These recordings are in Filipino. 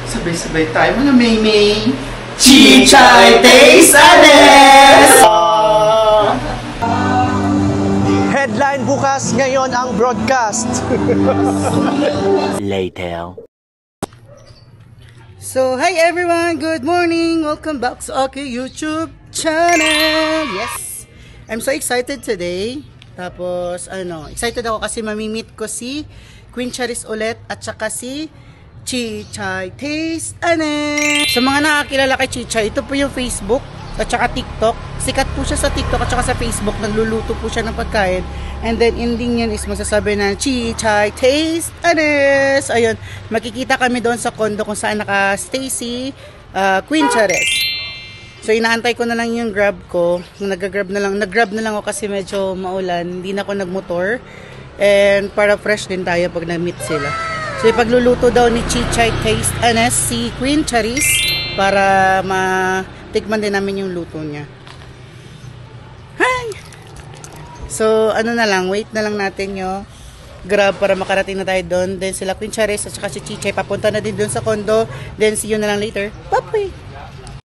Sabay-sabay tayo mga Maymay. Chichay Taste Anes! Headline bukas, ngayon ang broadcast. Later. So, hi everyone! Good morning! Welcome back sa aking YouTube channel! Yes! I'm so excited today. Tapos, excited ako kasi mamimit ko si Queen Charis ulit at saka si Chichay Taste Anes! Sa mga nakakilala kay Chichay, ito po yung Facebook at saka TikTok. Sikat po siya sa TikTok at saka sa Facebook. Nagluluto po siya ng pagkain. And then, ending yun is magsasabi na Chichay Taste Anes! Ayun, makikita kami doon sa condo kung saan naka-stay si Queen Charis. So, inaantay ko na lang yung grab ko. Nag-grab na lang ako kasi medyo maulan. Hindi na ako nagmotor. And para fresh din tayo pag na-meet sila. So, ipagluluto daw ni Chichay Taste Anes si Queen Charis para matikman din namin yung luto niya. Hi! So, na lang, wait na lang natin yung grab para makarating na tayo doon. Then sila Queen Charis at saka si Chichay papunta na din doon sa condo. Then see you na lang later. Bye-bye!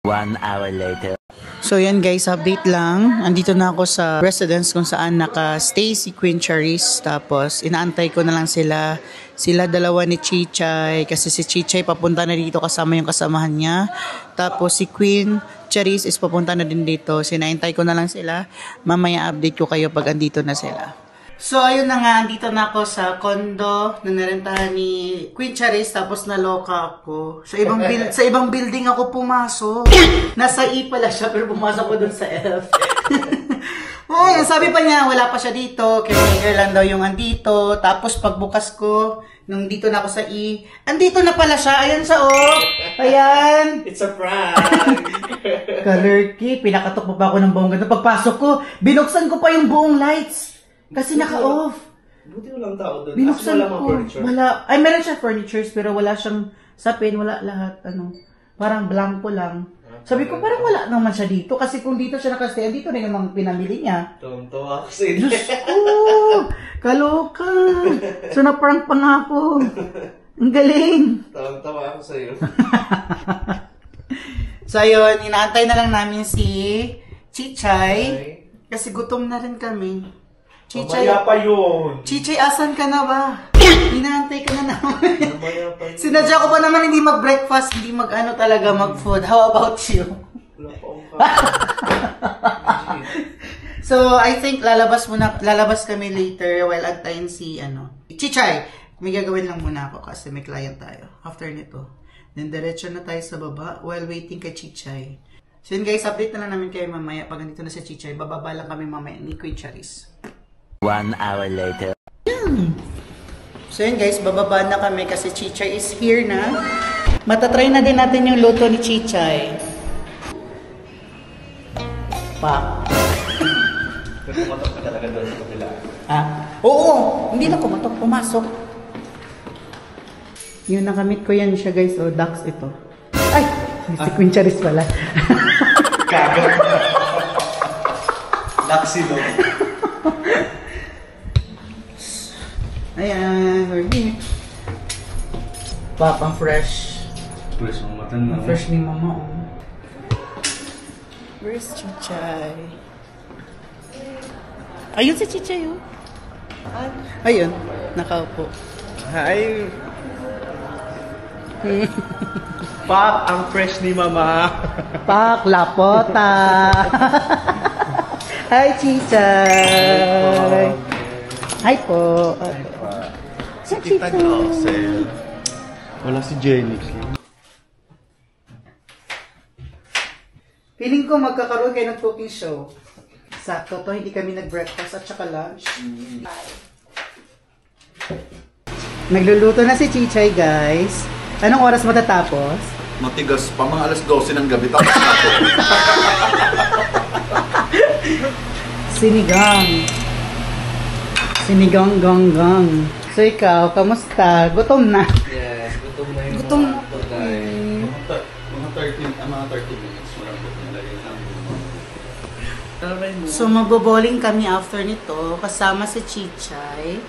1 hour later. So yan guys, update lang. Andito na ako sa residence kung saan naka-stay si Queen Charis. Tapos inaantay ko na lang sila. Sila dalawa ni Chichay. Kasi si Chichay papunta na dito kasama yung kasamahan niya. Tapos si Queen Charis is papunta na din dito. Sinaintay ko na lang sila. Mamaya update ko kayo pag andito na sila. So ayun na nga, andito na ako sa condo na narentahan ni Queen Charis. Tapos naloka ako. Sa ibang building ako pumasok. Nasa E pala siya pero pumasok ko dun sa F. Oh, sabi pa niya wala pa siya dito. Caretaker lang daw yung andito. Tapos pagbukas ko, nung dito na ako sa E, andito na pala siya. Ayan siya oh. Ayan. It's a prank. Kalurky, pinakatok pa ako ng buong ganda. Pagpasok ko, binuksan ko pa yung buong lights. Kasi naka-off. Buti walang tao doon. Binuksan wala ko. Wala. Ay, meron siya furnitures pero wala siyang sapin. Wala lahat. Parang blanco lang. Sabi ko, parang wala naman siya dito. Kasi kung dito siya nakastay, dito na yung mga pinamili niya. Tumtawa ako sa inyo. Diyos ko! Kaloka! So, na-prank pa nga ako. Ang galing! Tumtawa ako sa iyo. So, yun. Inaantay na lang namin si Chichay. Kasi gutom na rin kami. Chichay, mamaya pa yun. Chichay, asan ka na ba? Inaantay ka na naman. Sinadya ko pa naman hindi mag-breakfast, hindi talaga mag-food. How about you? So, I think lalabas kami later while antayin si Chichay. May gagawin lang muna ako kasi may client tayo. After nito, then diretso na tayo sa baba while waiting kay Chichay. So yun guys, update na lang namin kayo mamaya. Pag nandito na si Chichay, bababa lang kami mamaya ni Queen Charis. 1 hour later. So yun guys, bababa na kami kasi Chichay is here na. Matatry na din natin yung luto ni Chichay. Pa. Pumatok ka talaga doon sa kapila. Oo! Hindi na kumatok, pumasok. Yung nakamit ko yan siya guys, ducks ito. Ay! Si Queen Charis pala. Kagat. Laksi doon. Ayan, we're here. Papang fresh. Fresh mo matan na. Fresh ni mama. Where's Chichay? Ayun si Chichay oh. Ayun, nakaupo. Hi. Pak, ang fresh ni mama. Pak, lapota. Hi, Chichay. Hi po. Si Tita Jocelyn. Wala si Jenny. Feeling ko magkakaroon kayo ng cooking show. Sakto to, hindi kami nag-breakfast at saka lunch. Nagluluto na si Chichay, guys. Anong oras matatapos? Matigas pa, mga alas 12 ng gabi. Tapos ako. Sinigang. Sinigang-gang-gang. So ikaw, kamusta? Gutom na? Yes, gutom na yung Gutom. Mga 30 minutes. Walang gutom na yun. So magbo-bowling kami after nito kasama si Chichay.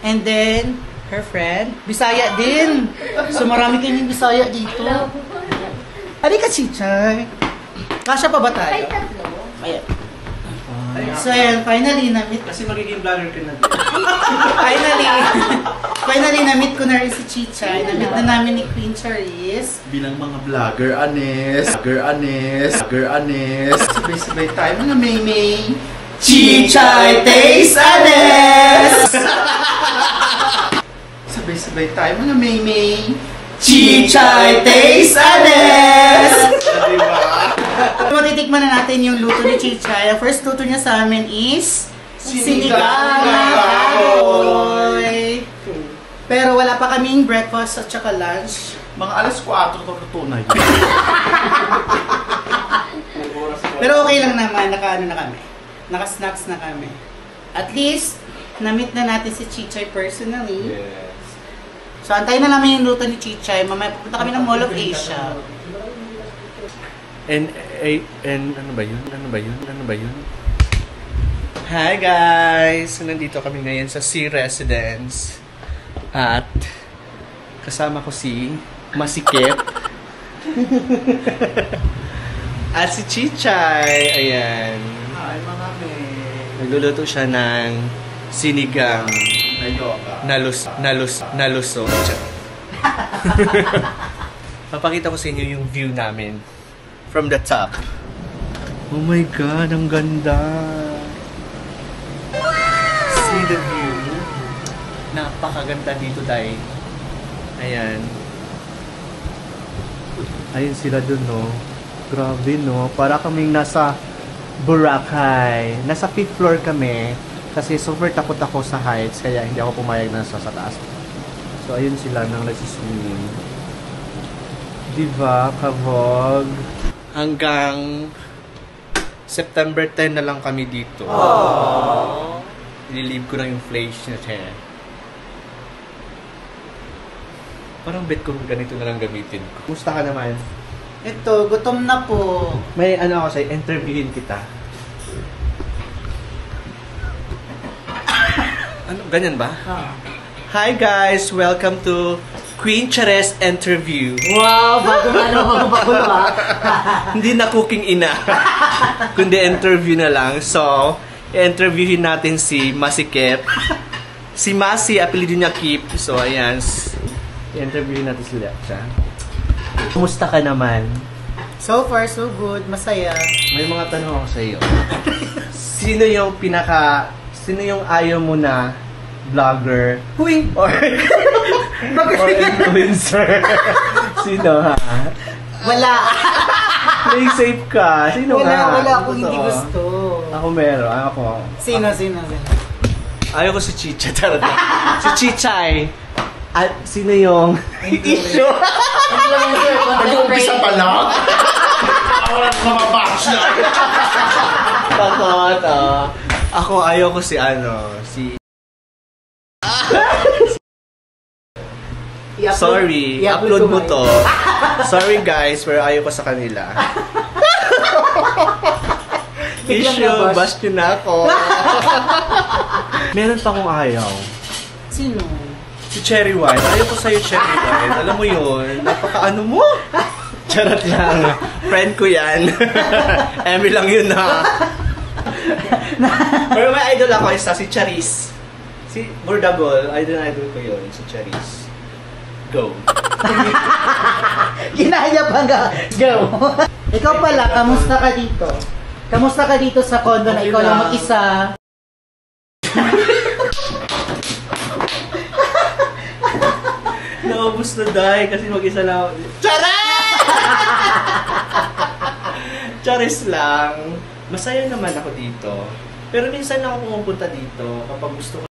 And then her friend. Bisaya din. So marami kayong Bisaya dito. Halika, Chichay. Kasya pa ba tayo? Ayan. So ayan, finally na-meet. Kasi magiging vlogger ka na din. Finally na-meet ko na rin si Chichay. Na-meet na namin ni Queen Charis. Bilang mga vlogger, Anes. Sabay-sabay tayo, mga Maymay. Chichay Taste Anes! Sabay-sabay tayo, mga Maymay. Chichay Taste Anes! Diba? Matitikman na natin yung luto ni Chichay. Ang first luto niya sa amin is Sinigang na baboy. Pero wala pa kaming breakfast at saka lunch. Mga alas 4, totoo na yun. Pero okay lang naman, naka-ano na kami. Naka-snacks na kami. At least, na-meet na natin si Chichay personally. Yes. So, antayin na namin yung luto ni Chichay. Mamaya pupunta kami ng Mall of Asia. And ano ba yun? Hi guys! Nandito kami ngayon sa Sea Residence. At kasama ko si Masikip. At si Chichay. Ayan. Hi, mga May. Nagluluto siya ng sinigang Nayoka. naluso. Papakita ko sa inyo yung view namin from the top. Oh my God, ang ganda! See the view? Napakaganda dito, Day. Ayan. Ayun sila dun, no? Grabe, no? Para kaming nasa Boracay. Nasa 5th floor kami. Kasi super takot ako sa heights, kaya hindi ako pumayag na sa taas. So, ayun sila nang nagsiswimming. Diba, kabog? Hanggang September 10 na lang kami dito. Aww. Nililive ko na yung flash na siya. Parang bet ko ganito na lang gamitin ko. Kumusta ka naman? Ito, gutom na po. May ano ako sa'yo, interviewin kita. Ano, ganyan ba? Hi guys! Welcome to Queen Charis interview. Wow, bago ha. Hindi na cooking ina. Kundi interview na lang. So, i-interviewin natin si Masikip. Si Masi, apelido niya Kip. So, ayan. I-interviewin natin sila siya. Kumusta ka naman? So far, so good. Masaya. May mga tanong ako sa iyo. Sino yung ayaw mo na vlogger? Huy! Or influencer? Sino ha? Wala. Play safe ka. Sino nga? Wala akong hindi gusto. Ako meron. Ako. Sino? Ayaw ko si Chicha. Tarot lang. Si Chichay. At sino yung issue? Nag-uumpisa pa lang? Ako lang mamabash na. Takot. Ako ayaw ko si si... Sorry, upload mo to. Sorry guys, pero ayaw ko sa kanila. Issue, bash nyo na ako. Meron pa akong ayaw. Sino? Si Cherry Wine. Ayaw ko sa'yo, Cherry Wine. Alam mo yun, napaka-ano mo? Charot lang. Friend ko yan. Emmy lang yun ha. Pero may idol ako isa, si Charis. Si Burdagol, idol ko yun, si Charis. Go. Ginaya pa nga. Go. Ikaw pala, kamusta ka dito? Kamusta ka dito sa condo na ikaw lang mag-isa? Naubos na dahil kasi mag-isa lang ako. Charis lang. Masaya naman ako dito. Pero minsan lang ako pumupunta dito kapag gusto ko.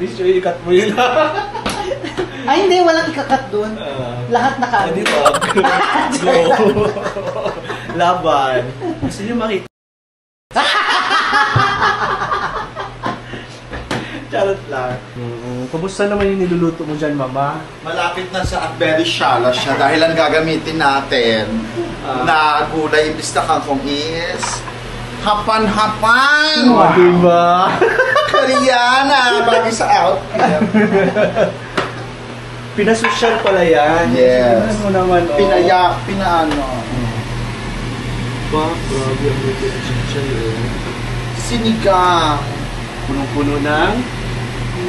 Gusto yung ikat mo yun. Ay, hindi. Walang ikakat dun. Lahat naka. Hindi ba? Go. Laban. Gusto nyo makita. Charot lang. Kumusta naman yung niluluto mo dyan, Mama? Malapit na sa at very shallow siya dahil ang gagamitin natin na gulay imbis na kangkong is hapan-hapan! Diba? Mariana, bagay sa outfit. Pinasosyal pala yan. Yes. Ano naman, oh. Pinaano. Ba, grabe ang luto ng chinchay, eh. Sinigang. Punong-puno ng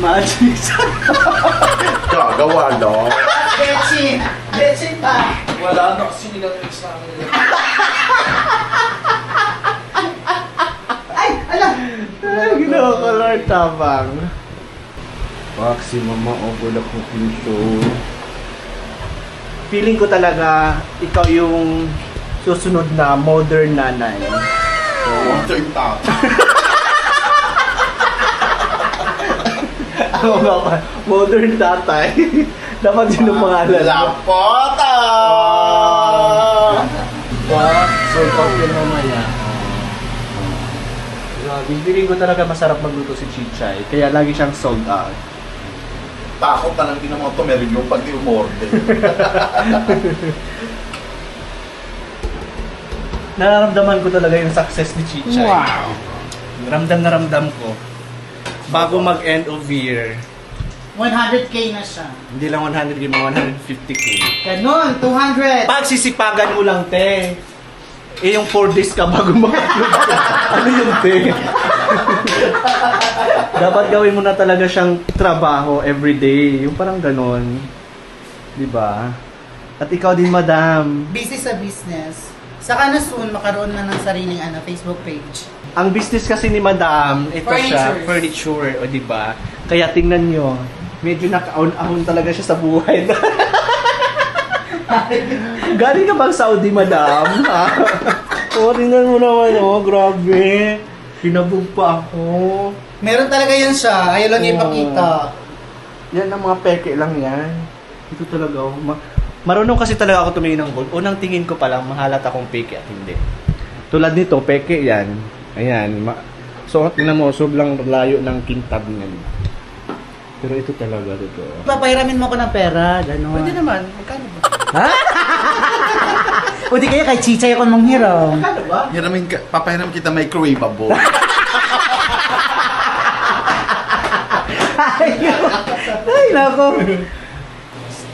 magic. Gagawa, no? Betchin! Betchin pa! Wala na sinigang sa amin. Ay! Alam! Ay, ginawa ko Lord Tabang. Paksi mama, over the cooking show. Feeling ko talaga, ikaw yung susunod na modern nanay. Modern tao. Ano nga pa? Modern tatay. Dapat yun ang pangalan. Lapota! Sold out yun mamaya. Grabe, feeling ko talaga masarap magluto si Chichay. Kaya lagi siyang sold out. Takot na lang din ang mga tumeryo pag di umorder. Nararamdaman ko talaga yung success ni Chichay. Wow! Ramdam na ramdam ko. Bago mag-end of year, 100k na siya. hindi lang 100k, mga 150k. Ganon! 200! Pagsisipagan mo lang, te. Eh, yung 4 days ka bago mag-upload ka. Ano yung te? Dapat gawin mo na talaga siyang trabaho everyday. Yung parang ganon. Diba? At ikaw din, madam. Busy sa business. Saka na soon, makaroon na ng sariling Facebook page. Ang business kasi ni madam, ito siya, Furnitures. furniture, o diba? Kaya tingnan nyo, medyo nakaon-ahon talaga siya sa buhay. Galing ka bang Saudi, madam? Ha? O, tingnan mo naman, oh, grabe. Pinabog pa ako. Meron talaga yan siya. Ayaw lang niya Oo. ipakita. Yan ang mga peke lang yan. Ito talaga, oh. Marunong kasi talaga ako tumingin ng gold. Unang tingin ko pa lang, mahalat akong peke at hindi. Tulad nito, peke yan. Ayan. So, tingnan mo, sobrang layo ng kintab niyan. Pero ito talaga, ito. Papahiramin mo ko ng pera. Ganon. Pwede naman. Magkano ba? Ha? O di kaya kay Chichay ako manghiram. Magkano ba? Papahiram kita microwaveable. Ay, nako.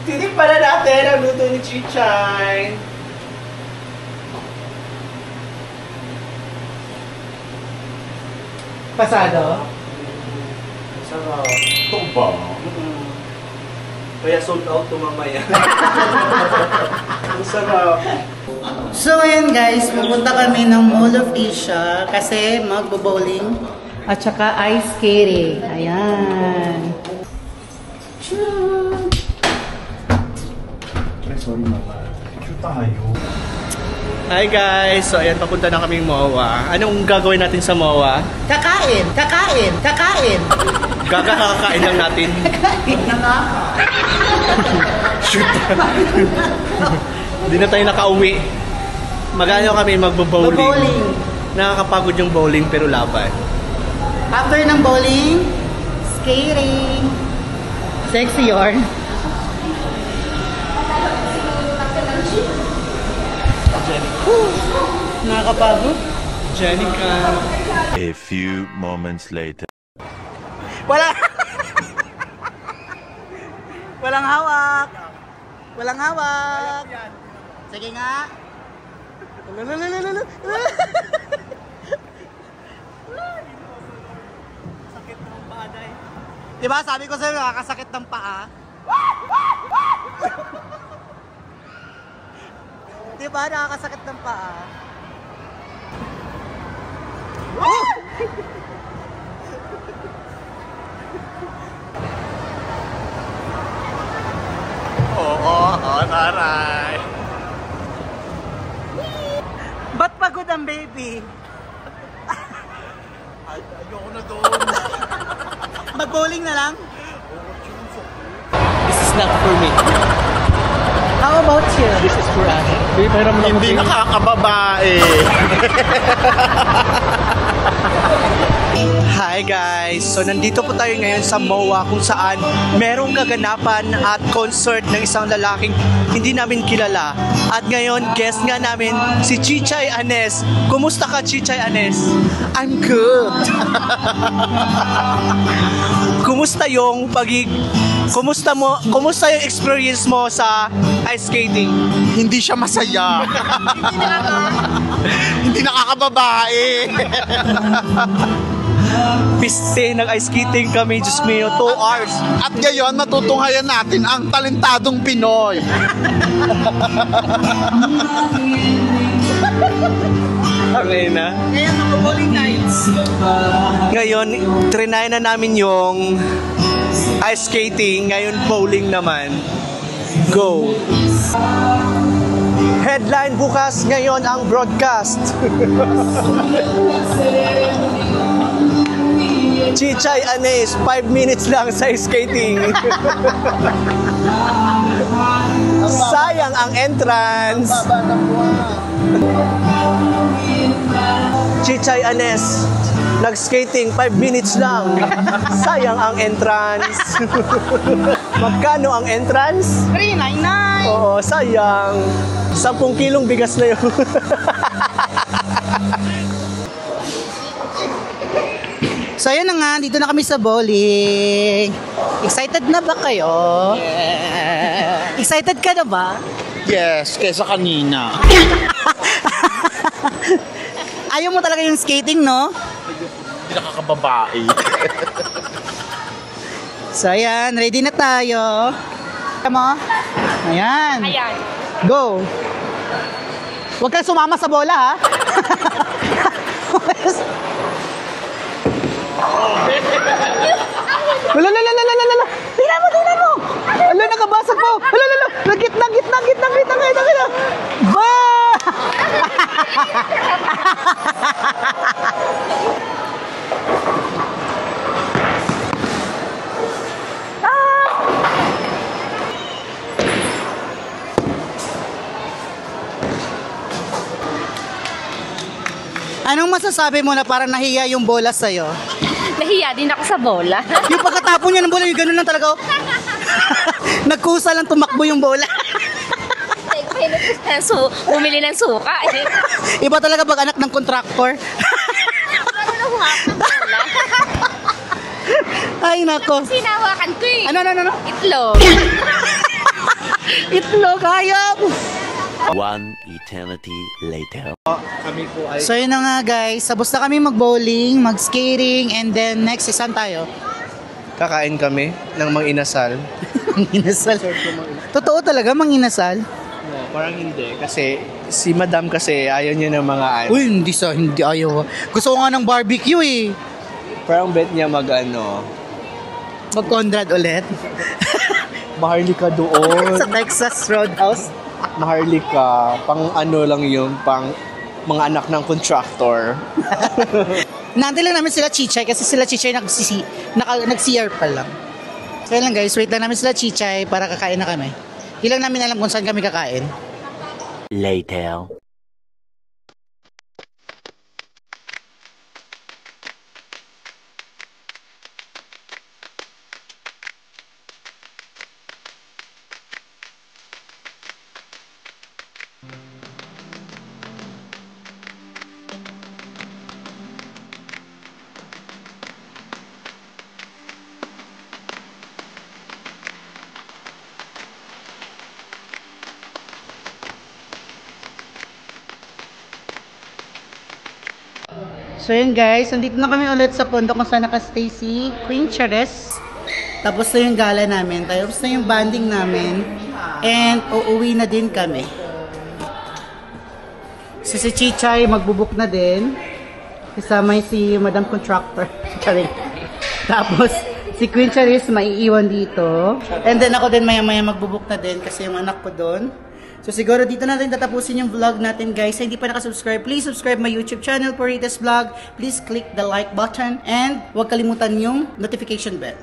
Tinig pala natin ang luto ni Chichay. Pasado? Sarap. Ito ba? Kaya sold out to mamaya. Ang sarap. So, ayan guys, pupunta kami ng Mall of Asia kasi magbo-bowling at saka ice skating. Ayan. Sorry, mama. Picture tayo. Hi guys! So ayan, papunta na kaming MOA. Anong gagawin natin sa MOA? Kakain! Kakain! Kakain! Kakakain lang natin. Kakain na nga. Shoot! Hindi na tayo nakauwi. Magano kami magbo-bowling. Bowling. Nakakapagod yung bowling pero laban. After ng bowling, skating. Sexy yarn. Nakakapagod. Jenica. A few moments later. Wala. Walang hawak. Walang hawak. Sige nga. Sakit ng baday. Diba sabi ko sa'yo nakakasakit ng paa? Diba nakakasakit ng paa? Taray. Ba't pagod ang baby? Ayoko na doon. Mag-bowling na lang? This is not for me. How about you? This is for us. Hindi nakakababae. Hi guys! So nandito po tayo ngayon sa MOA kung saan merong kaganapan at concert ng isang lalaking hindi namin kilala. At ngayon, guest nga namin si Chichay Anes. Kumusta ka, Chichay Anes? I'm good. Kumusta yung Kumusta yung experience mo sa ice skating? Hindi siya masaya. Hindi nakakababae. Piste ng ice skating kami, Diyos mio, 2 hours. At ngayon, matutunghayan natin ang talentadong Pinoy. Okay na. Ngayon, mga bowling nights. Ngayon, trinay na namin yung ice skating. Ngayon, bowling naman. Go! Headline bukas, ngayon ang broadcast. Chichay Anes, 5 minutes lang sa ice skating. Sayang ang entrance. Chichay Anes, nag-skating 5 minutes lang. Sayang ang entrance. Magkano ang entrance? 399. Oo, sayang. 10 kilong bigas na yun. So yun na nga, dito na kami sa bowling. Excited na ba kayo? Yeah. Excited ka na ba? Yes, kesa kanina. Ayaw mo talaga yung skating, no? Hindi nakakababae. So ayan, ready na tayo. Tama? Ayan. Ayan. Go! Huwag kang sumama sa bola, ha? Lala, lala, lala, lala, lala. Tingnan mo, tingnan mo. Ala, nakabasag po. Ala, lala. Gitna, gitna, gitna, gitna, gitna, gitna. Ba! Anong masasabi mo na parang nahiya yung bola sa'yo? Nahiya din ako sa bola. Yung pagkatapon niya ng bola, yung ganun lang talaga. Nagkusa lang tumakbo yung bola. So, bumili ng suka. Iba talaga pag anak ng kontraktor. Ay, nako. Sinawakan ko eh. Ano? Itlog. Itlog, hayop. One eternity later. Kami po ay So yun na nga guys, sabos na kami mag-bowling, mag-skating, and then next, saan tayo? kakain kami ng manginasal. Manginasal. Totoo talaga, manginasal? No, parang hindi. Kasi si madam kasi ayaw niya ng mga Uy, hindi ayaw. Gusto ko nga ng barbecue eh. Parang bet niya mag Mag-Conrad ulit. Maharlika doon. Sa Texas Roadhouse. Maharlika. Pang lang yun. Pang mga anak ng contractor. Nantay lang namin sila Chichay kasi sila Chichay nag-CR pa lang. Kaya lang guys, wait lang namin sila Chichay para kakain na kami. Hindi lang namin alam kung saan kami kakain. Later. So yun guys, nandito na kami ulit sa pondo kung saan nakastay si Queen Charest. Tapos na yung gala namin, tapos na yung banding namin, and uuwi na din kami. So si Chichay magbubuk na din, kasama si Madam Contractor. Tapos si Queen Charest maiiwan dito, and then ako din maya-maya magbubuk na din kasi yung anak ko doon. So siguro dito natin tatapusin yung vlog natin guys. Sa hindi pa nakasubscribe, please subscribe my YouTube channel, Poritas Vlog. Please click the like button and huwag kalimutan yung notification bell.